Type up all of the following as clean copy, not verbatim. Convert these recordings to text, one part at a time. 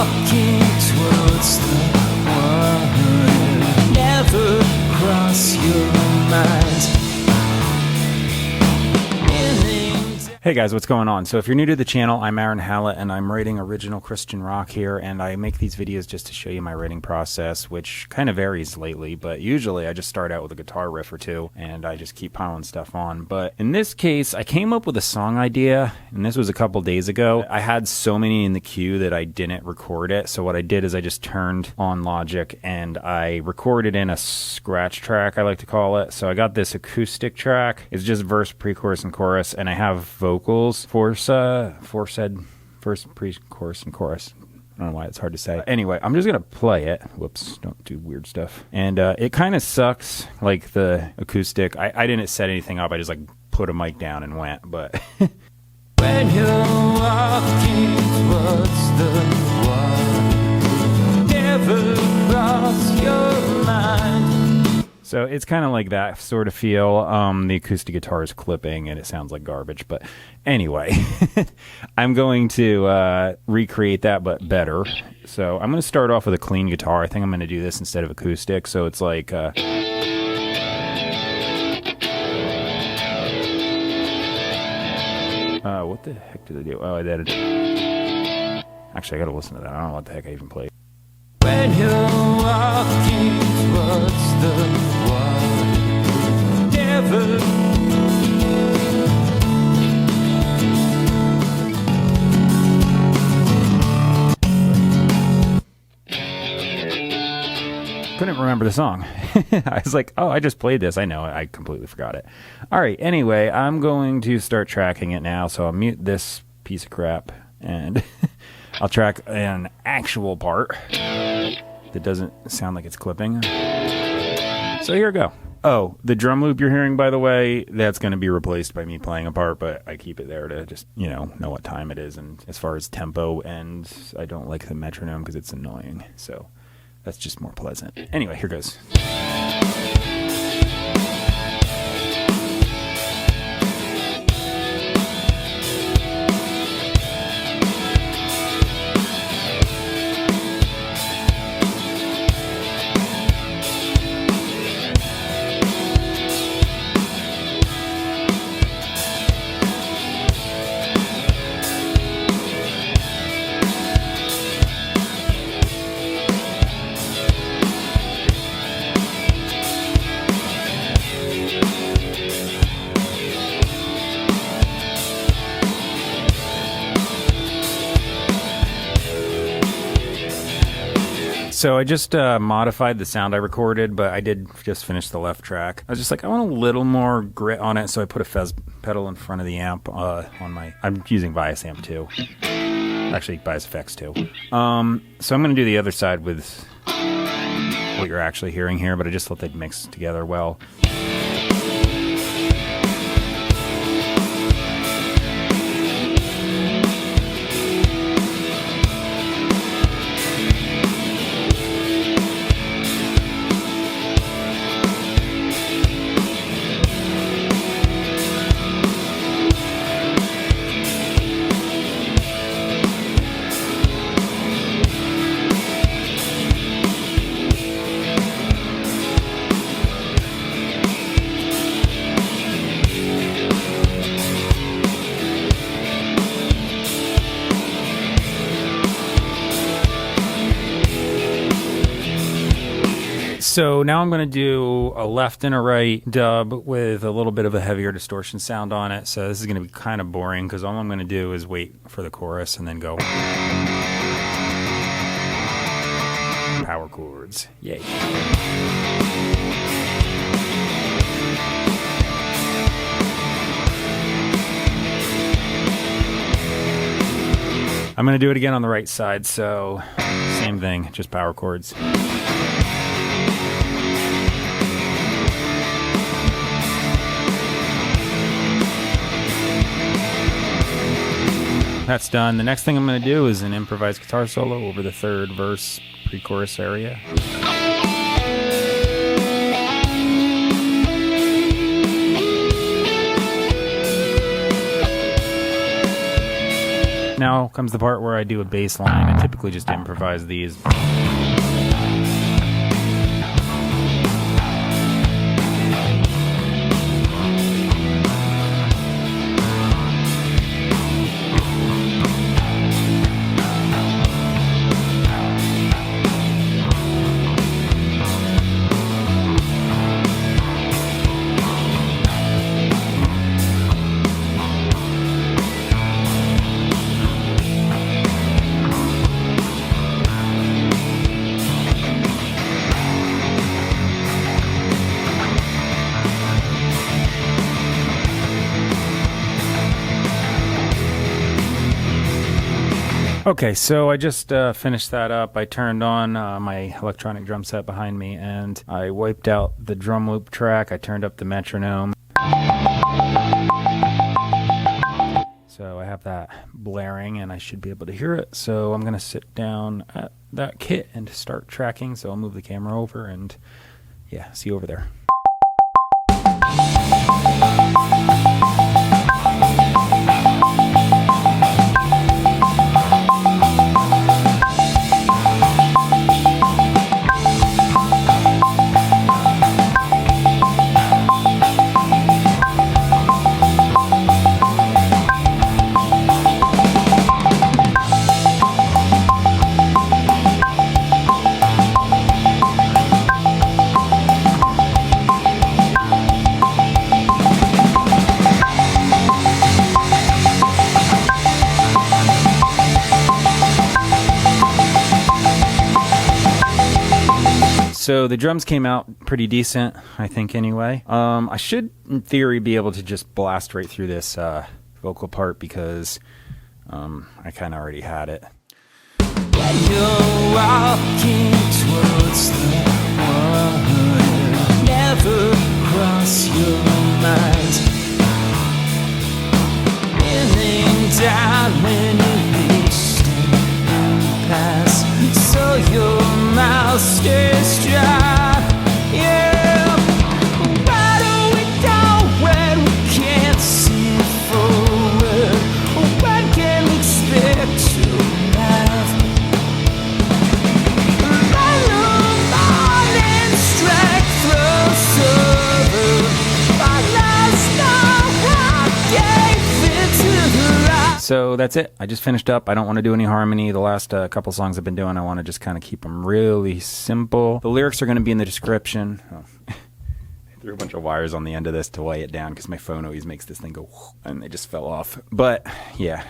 walking towards the one, never cross your mind. Hey guys, what's going on? So if you're new to the channel, I'm Hallett and I'm writing original Christian rock here, and I make these videos just to show you my writing process, which kind of varies lately, but usually I just start out with a guitar riff or two and I just keep piling stuff on. But in this case, I came up with a song idea, and this was a couple days ago. I had so many in the queue that I didn't record it, so what I did is I just turned on Logic and I recorded in a scratch track, I like to call it. So I got this acoustic track. It's just verse, pre-chorus, and chorus, and I have vocals, verse, pre-chorus, and chorus. I don't know why it's hard to say. Anyway, I'm just going to play it. Whoops, don't do weird stuff. And it kind of sucks, like the acoustic. I didn't set anything up. I just like put a mic down and went, but... When you're walking towards the one, never cross your mind. So it's kind of like that sort of feel. The acoustic guitar is clipping and it sounds like garbage. But anyway, I'm going to recreate that, but better. So I'm going to start off with a clean guitar. I think I'm going to do this instead of acoustic. So it's like... what the heck did I do? Oh, I did it. Actually, I got to listen to that. I don't know what the heck I even played. When you're walking towards the one, never. Couldn't remember the song. I was like, oh, I just played this. I know, I completely forgot it. All right, anyway, I'm going to start tracking it now. So I'll mute this piece of crap and I'll track an actual part that doesn't sound like it's clipping. So here we go. Oh, the drum loop you're hearing, by the way, that's going to be replaced by me playing a part, but I keep it there to just, know what time it is. And as far as tempo, and I don't like the metronome because it's annoying. So that's just more pleasant. Anyway, here goes. So I just modified the sound I recorded, but I did just finish the left track. I was just like, I want a little more grit on it, so I put a fez pedal in front of the amp on my... I'm using Bias Amp 2. Actually, Bias Effects 2. So I'm going to do the other side with what you're actually hearing here, but I just thought they'd mix together well. So now I'm going to do a left and a right dub with a little bit of a heavier distortion sound on it. So this is going to be kind of boring because all I'm going to do is wait for the chorus and then go power chords. Yay. I'm going to do it again on the right side. So same thing, just power chords. That's done. The next thing I'm going to do is an improvised guitar solo over the third verse pre-chorus area. Now comes the part where I do a bass line. I typically just improvise these. Okay, so I just finished that up. I turned on my electronic drum set behind me, and I wiped out the drum loop track. I turned up the metronome. So I have that blaring, and I should be able to hear it. So I'm going to sit down at that kit and start tracking. So I'll move the camera over and, yeah, see you over there. So the drums came out pretty decent, I think, anyway. I should, in theory, be able to just blast right through this vocal part because I kind of already had it. When you're walking towards the water, never cross your mind. Feeling down when you reach the impasse, so your mouth stays dry. Yeah, where do we go when we can't see forward? When can we expect to laugh? Let the morning strike throws over. But last night I gave it to the light. So that's it. I just finished up. I don't want to do any harmony. The last couple songs I've been doing, I want to just kind of keep them really simple. The lyrics are going to be in the description. Oh. I threw a bunch of wires on the end of this to weigh it down because my phone always makes this thing go and they just fell off. But yeah,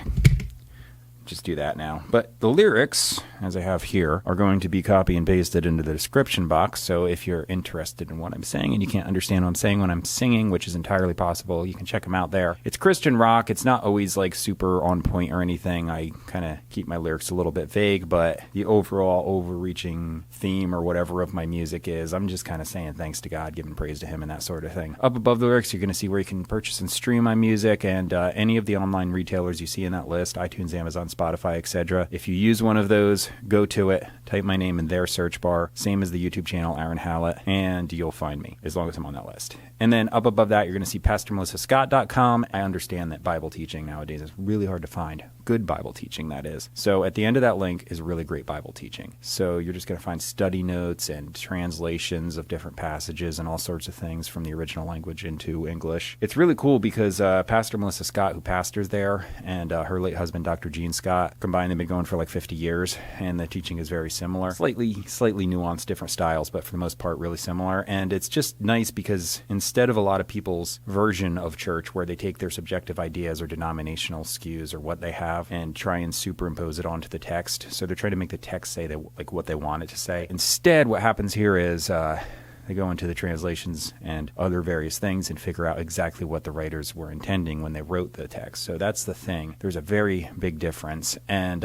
just do that now. But the lyrics, as I have here, are going to be copy and pasted into the description box. So if you're interested in what I'm saying and you can't understand what I'm saying when I'm singing, which is entirely possible, you can check them out there. It's Christian rock. It's not always like super on point or anything. I kind of keep my lyrics a little bit vague, but the overall overreaching theme or whatever of my music is, I'm just kind of saying thanks to God, giving praise to Him and that sort of thing. Up above the lyrics, you're going to see where you can purchase and stream my music and any of the online retailers you see in that list, iTunes, Amazon, Spotify, etc. If you use one of those, go to it, type my name in their search bar, same as the YouTube channel, Aaron Hallett, and you'll find me, as long as I'm on that list. And then up above that, you're going to see PastorMelissaScott.com. I understand that Bible teaching nowadays is really hard to find. Good Bible teaching, that is. So at the end of that link is really great Bible teaching. So you're just going to find study notes and translations of different passages and all sorts of things from the original language into English. It's really cool because Pastor Melissa Scott, who pastors there, and her late husband, Dr. Gene Scott, combined, they've been going for like 50 years, and the teaching is very similar. Slightly nuanced, different styles, but for the most part, really similar. And it's just nice because instead of a lot of people's version of church where they take their subjective ideas or denominational skews or what they have and try and superimpose it onto the text, so they're trying to make the text say like what they want it to say. Instead, what happens here is they go into the translations and other various things and figure out exactly what the writers were intending when they wrote the text. So that's the thing. There's a very big difference, and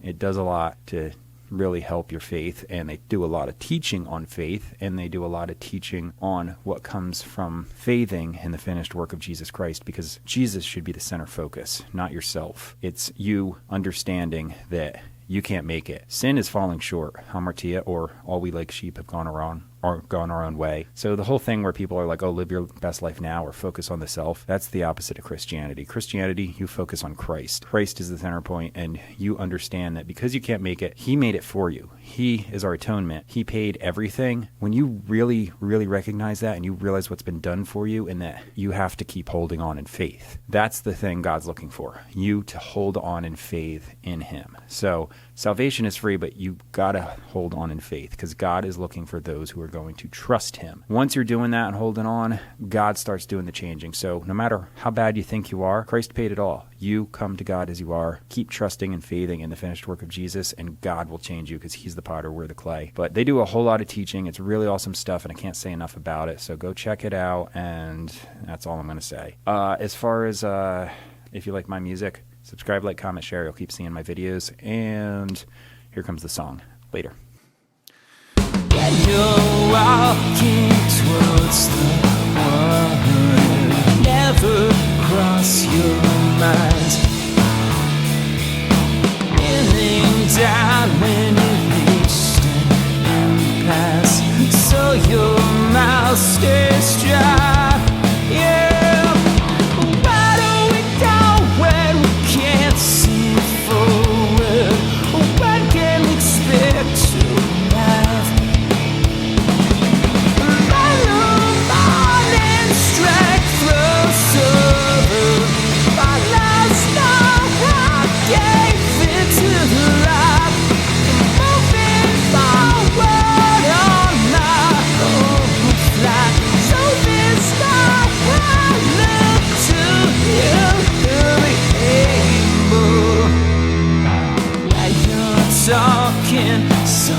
it does a lot to really help your faith, and they do a lot of teaching on faith, and they do a lot of teaching on what comes from faithing in the finished work of Jesus Christ, because Jesus should be the center focus, not yourself. It's you understanding that you can't make it. Sin is falling short. Hamartia, or all we like sheep have gone gone our own way. So the whole thing where people are like, oh, live your best life now or focus on the self, that's the opposite of Christianity. Christianity, you focus on Christ. Christ is the center point, and you understand that because you can't make it, he made it for you. He is our atonement. He paid everything. When you really, really recognize that and you realize what's been done for you and that you have to keep holding on in faith, that's the thing God's looking for, you to hold on in faith in him. So salvation is free, but you gotta hold on in faith because God is looking for those who are going to trust him. Once you're doing that and holding on, God starts doing the changing. So no matter how bad you think you are, Christ paid it all. You come to God as you are. Keep trusting and faithing in the finished work of Jesus, and God will change you because he's the potter, we're the clay. But they do a whole lot of teaching. It's really awesome stuff, and I can't say enough about it. So go check it out, and that's all I'm going to say. As far as if you like my music, subscribe, like, comment, share. You'll keep seeing my videos. And here comes the song. Later. When you're walking towards the water, never cross your mind. Kneeling down when you reached an impasse, so your mouth stays dry. Yeah, where do we go when we can't see forward? When can we expect to arrive? Let the morning strike through over. My last night I gave it to life. Moving forward on my own flight. So this night I look to you through the rainbow. While you're talking so